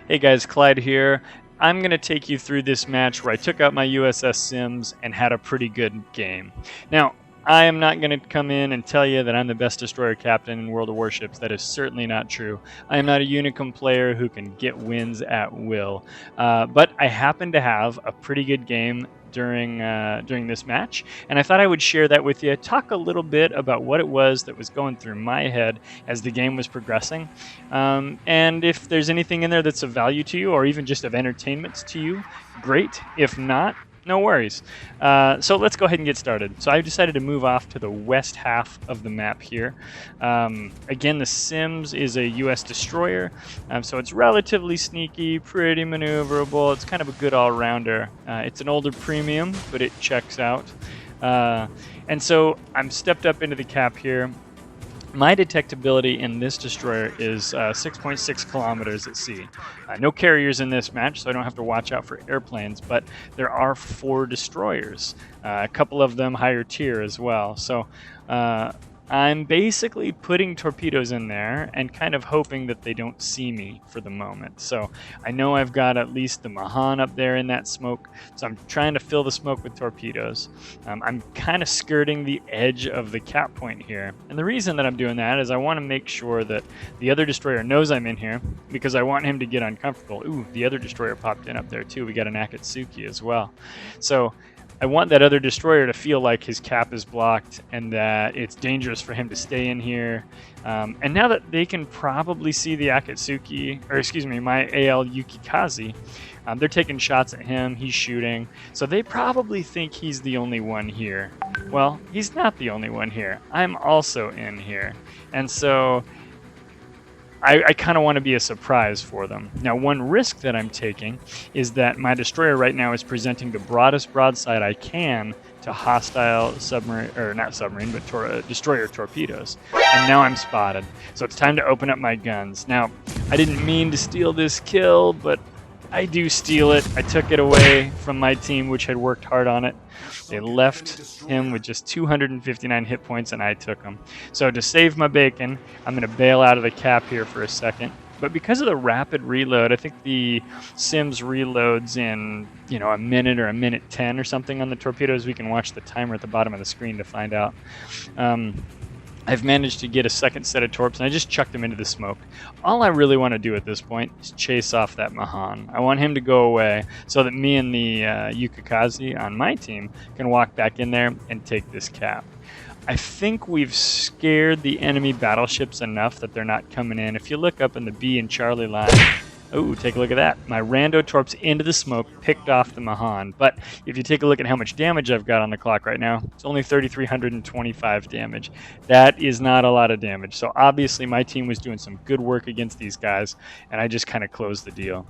Hey guys, Clyde here. I'm going to take you through this match where I took out my USS Sims and had a pretty good game. Now, I am not going to come in and tell you that I'm the best destroyer captain in World of Warships. That is certainly not true. I am not a Unicum player who can get wins at will. But I happen to have a pretty good game during this match, and I thought I would share that with you, talk a little bit about what it was that was going through my head as the game was progressing, and if there's anything in there that's of value to you or even just of entertainment to you, great. If not, no worries. So let's go ahead and get started. So I decided to move off to the west half of the map here. Again, the Sims is a US destroyer, so it's relatively sneaky, pretty maneuverable. It's kind of a good all-rounder. It's an older premium, but it checks out. And so I'm stepped up into the cap here. My detectability in this destroyer is 6.6 kilometers at sea. No carriers in this match, so I don't have to watch out for airplanes, but there are 4 destroyers, a couple of them higher tier as well. So I'm basically putting torpedoes in there and kind of hoping that they don't see me for the moment. So I know I've got at least the Mahan up there in that smoke, so I'm trying to fill the smoke with torpedoes. I'm kind of skirting the edge of the cap point here. And the reason that I'm doing that is I want to make sure that the other destroyer knows I'm in here because I want him to get uncomfortable. Ooh, the other destroyer popped in up there too. We got an Akatsuki as well. So I want that other destroyer to feel like his cap is blocked and that it's dangerous for him to stay in here. And now that they can probably see the Akatsuki, or excuse me, my AL Yukikaze, they're taking shots at him, he's shooting. So they probably think he's the only one here. Well, he's not the only one here. I'm also in here. And so I kind of want to be a surprise for them. Now, one risk that I'm taking is that my destroyer right now is presenting the broadest broadside I can to hostile submarine, or not submarine, but destroyer torpedoes. And now I'm spotted. So it's time to open up my guns. Now, I didn't mean to steal this kill, but I do steal it. I took it away from my team, which had worked hard on it. They left him with just 259 hit points, and I took them. So to save my bacon, I'm going to bail out of the cap here for a second. But because of the rapid reload, I think the Sims reloads in, a minute or a minute 10 or something on the torpedoes. We can watch the timer at the bottom of the screen to find out. I've managed to get a second set of torps, and I just chucked them into the smoke. All I really want to do at this point is chase off that Mahan. I want him to go away so that me and the Yukikaze on my team can walk back in there and take this cap. I think we've scared the enemy battleships enough that they're not coming in. If you look up in the B and Charlie line, oh, take a look at that. My rando torps into the smoke picked off the Mahan. But if you take a look at how much damage I've got on the clock right now, it's only 3,325 damage. That is not a lot of damage. So obviously my team was doing some good work against these guys, and I just kind of closed the deal.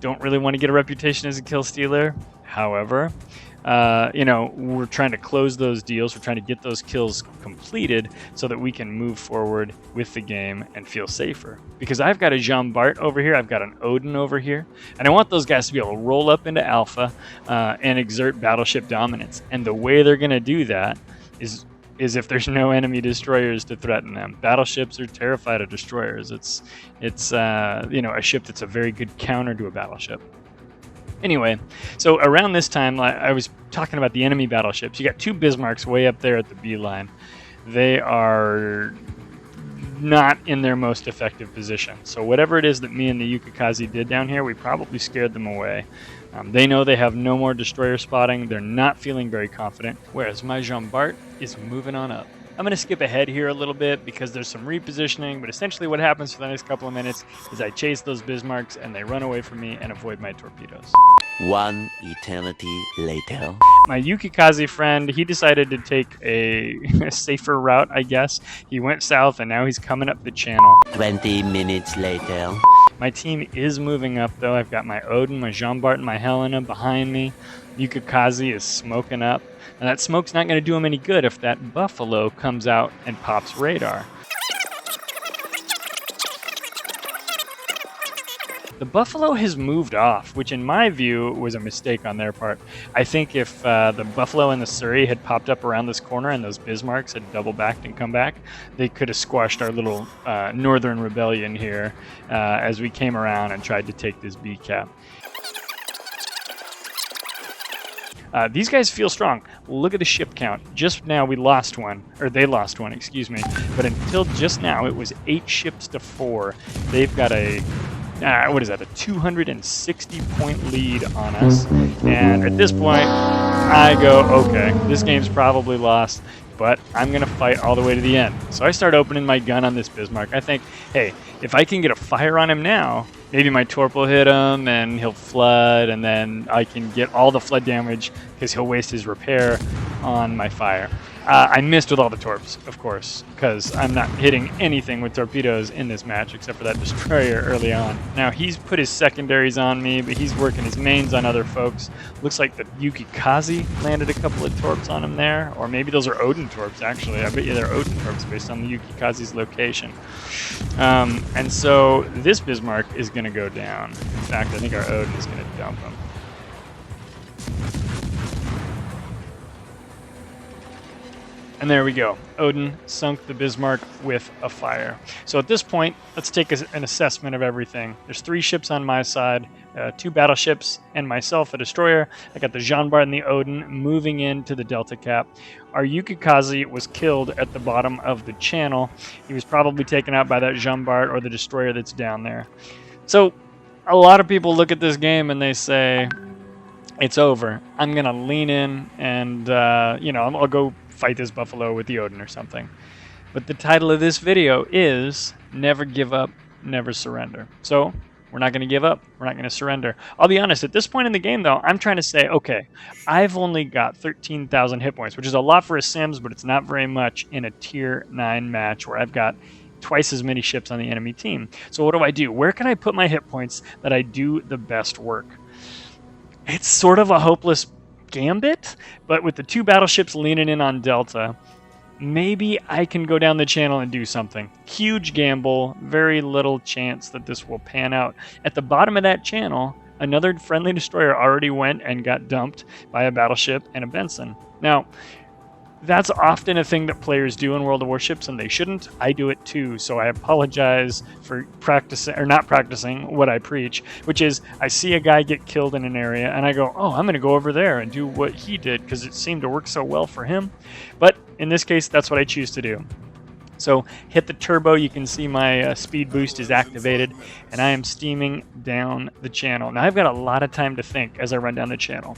Don't really want to get a reputation as a kill stealer. However, we're trying to close those deals. We're trying to get those kills completed so that we can move forward with the game and feel safer. Because I've got a Jean Bart over here, I've got an Odin over here, and I want those guys to be able to roll up into Alpha and exert battleship dominance. And the way they're going to do that is if there's no enemy destroyers to threaten them. Battleships are terrified of destroyers. It's a ship that's a very good counter to a battleship. Anyway, so around this time, I was talking about the enemy battleships. You got 2 Bismarcks way up there at the B line. They are not in their most effective position. So whatever it is that me and the Yukikaze did down here, we probably scared them away. They know they have no more destroyer spotting. They're not feeling very confident, whereas my Jean Bart is moving on up. I'm going to skip ahead here a little bit because there's some repositioning, but essentially what happens for the next couple of minutes is I chase those Bismarcks and they run away from me and avoid my torpedoes. One eternity later. My Yukikaze friend, he decided to take a safer route, I guess. He went south and now he's coming up the channel. 20 minutes later. My team is moving up though. I've got my Odin, my Jean Bart, and my Helena behind me. Yukikaze is smoking up. And that smoke's not going to do him any good if that Buffalo comes out and pops radar. The Buffalo has moved off, which in my view was a mistake on their part. I think if the Buffalo and the Surrey had popped up around this corner and those Bismarcks had double backed and come back, they could have squashed our little northern rebellion here as we came around and tried to take this B cap. These guys feel strong. Look at the ship count. Just now we lost one, or they lost one, excuse me. But until just now, it was 8 ships to 4. They've got a, what is that, a 260-point lead on us. And at this point, I go, okay, this game's probably lost, but I'm going to fight all the way to the end. So I start opening my gun on this Bismarck. I think, hey, if I can get a fire on him now, maybe my torp will hit him and he'll flood, and then I can get all the flood damage because he'll waste his repair on my fire. I missed with all the torps, of course, because I'm not hitting anything with torpedoes in this match except for that destroyer early on. Now, he's put his secondaries on me, but he's working his mains on other folks. Looks like the Yukikaze landed a couple of torps on him there, or maybe those are Odin torps, actually. I bet you they're Odin torps based on the Yukikaze's location. And so this Bismarck is going to go down. In fact, I think our Odin is going to dump him. And there we go. Odin sunk the Bismarck with a fire. So at this point, let's take an assessment of everything. There's 3 ships on my side, 2 battleships, and myself, a destroyer. I got the Jean Bart and the Odin moving into the Delta Cap. Our Yukikaze was killed at the bottom of the channel. He was probably taken out by that Jean Bart or the destroyer that's down there. So a lot of people look at this game and they say, it's over. I'm going to lean in and, I'll go fight this Buffalo with the Odin or something. But the title of this video is Never Give Up, Never Surrender. So we're not going to give up. We're not going to surrender. I'll be honest, at this point in the game, though, I'm trying to say, okay, I've only got 13,000 hit points, which is a lot for a Sims, but it's not very much in a Tier 9 match where I've got twice as many ships on the enemy team. So what do? Where can I put my hit points that I do the best work? It's sort of a hopeless gambit, but with the 2 battleships leaning in on Delta, maybe I can go down the channel and do something. Huge gamble, very little chance that this will pan out. At the bottom of that channel, another friendly destroyer already went and got dumped by a battleship and a Benson. Now, that's often a thing that players do in World of Warships, and they shouldn't. I do it too, so I apologize for practicing or not practicing what I preach, which is I see a guy get killed in an area, and I go, oh, I'm going to go over there and do what he did because it seemed to work so well for him. But in this case, that's what I choose to do. So hit the turbo, you can see my speed boost is activated, and I am steaming down the channel. Now I've got a lot of time to think as I run down the channel.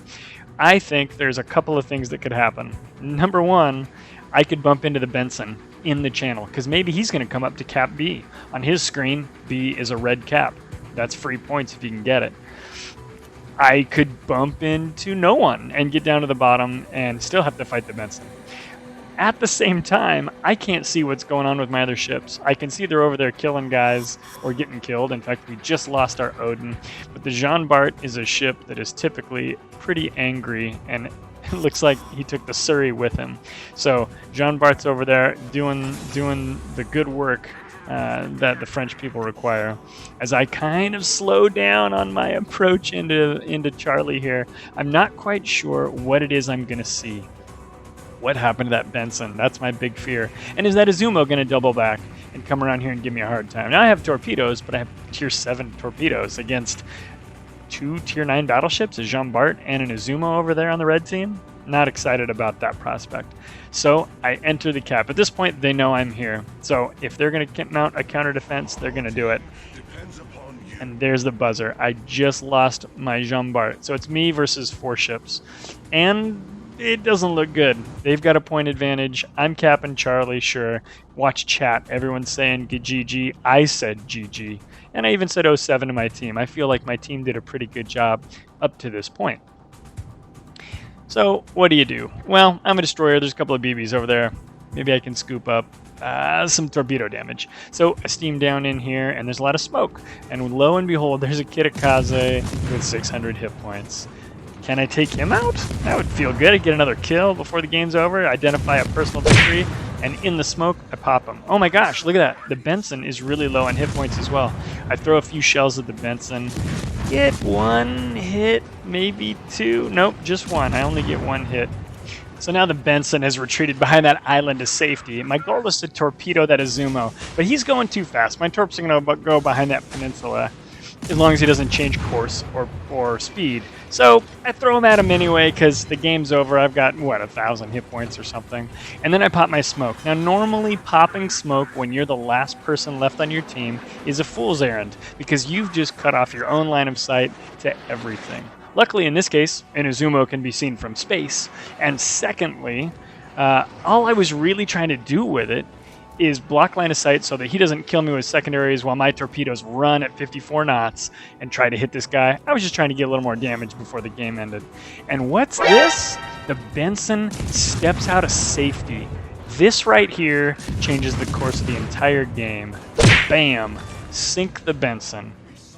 I think there's a couple of things that could happen. Number one, I could bump into the Benson in the channel, because maybe he's going to come up to cap B. On his screen, B is a red cap. That's free points if you can get it. I could bump into no one and get down to the bottom and still have to fight the Benson. At the same time, I can't see what's going on with my other ships. I can see they're over there killing guys or getting killed. In fact, we just lost our Odin. But the Jean Bart is a ship that is typically pretty angry, and it looks like he took the Surrey with him. So Jean Bart's over there doing the good work that the French people require. As I kind of slow down on my approach into Charlie here, I'm not quite sure what it is I'm going to see. What happened to that Benson? That's my big fear. And is that Izumo going to double back and come around here and give me a hard time? Now I have torpedoes, but I have Tier 7 torpedoes against 2 Tier 9 battleships, a Jean Bart and an Izumo over there on the red team. Not excited about that prospect. So I enter the cap. At this point, they know I'm here. So if they're going to mount a counter defense, they're going to do it. And there's the buzzer. I just lost my Jean Bart. So it's me versus 4 ships. And it doesn't look good. They've got a point advantage. I'm capping Charlie, sure. Watch chat. Everyone's saying GG. I said GG. And I even said 07 to my team. I feel like my team did a pretty good job up to this point. So what do? Well, I'm a destroyer. There's a couple of BBs over there. Maybe I can scoop up some torpedo damage. So I steam down in here, and there's a lot of smoke. And lo and behold, there's a Kitakaze with 600 hit points. Can I take him out? That would feel good. I'd get another kill before the game's over. Identify a personal victory. and in the smoke, I pop him. Oh my gosh, look at that. The Benson is really low on hit points as well. I throw a few shells at the Benson. Get one hit, maybe two. Nope, just one. I only get one hit. So now the Benson has retreated behind that island to safety. My goal is to torpedo that Izumo, but he's going too fast. My torps are going to go behind that peninsula as long as he doesn't change course or speed. So I throw him at him anyway because the game's over. I've got, 1,000 hit points or something. And then I pop my smoke. Now, normally popping smoke when you're the last person left on your team is a fool's errand because you've just cut off your own line of sight to everything. Luckily, in this case, an Izumo can be seen from space. And secondly, all I was really trying to do with it is block line of sight so that he doesn't kill me with secondaries while my torpedoes run at 54 knots and try to hit this guy. I was just trying to get a little more damage before the game ended. And what's this? The Benson steps out of safety. This right here changes the course of the entire game. Bam! Sink the Benson.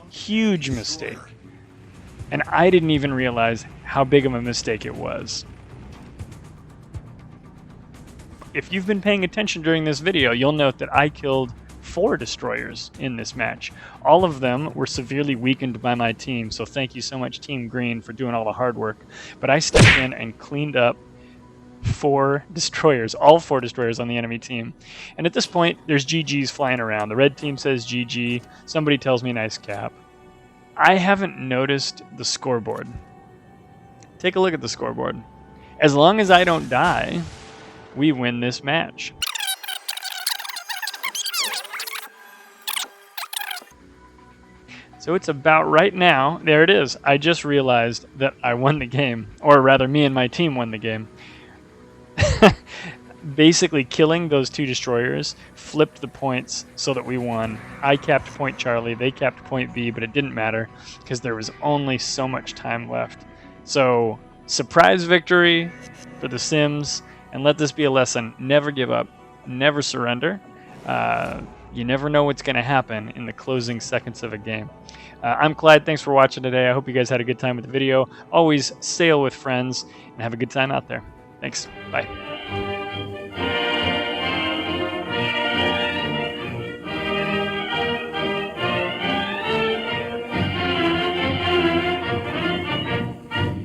Huge mistake. And I didn't even realize how big of a mistake it was. If you've been paying attention during this video, you'll note that I killed 4 destroyers in this match. All of them were severely weakened by my team, so thank you so much, Team Green, for doing all the hard work. But I stepped in and cleaned up 4 destroyers, all 4 destroyers on the enemy team. And at this point, there's GGs flying around. The red team says GG. Somebody tells me nice cap. I haven't noticed the scoreboard. Take a look at the scoreboard. As long as I don't die, we win this match. So it's about right now. There it is. I just realized that I won the game. Or rather, me and my team won the game. Basically, killing those 2 destroyers flipped the points so that we won. I capped point Charlie, they capped point B, but it didn't matter because there was only so much time left. So, surprise victory for the Sims, and let this be a lesson. Never give up, never surrender. You never know what's going to happen in the closing seconds of a game. I'm Clyde, thanks for watching today. I hope you guys had a good time with the video. Always sail with friends and have a good time out there. Thanks, bye.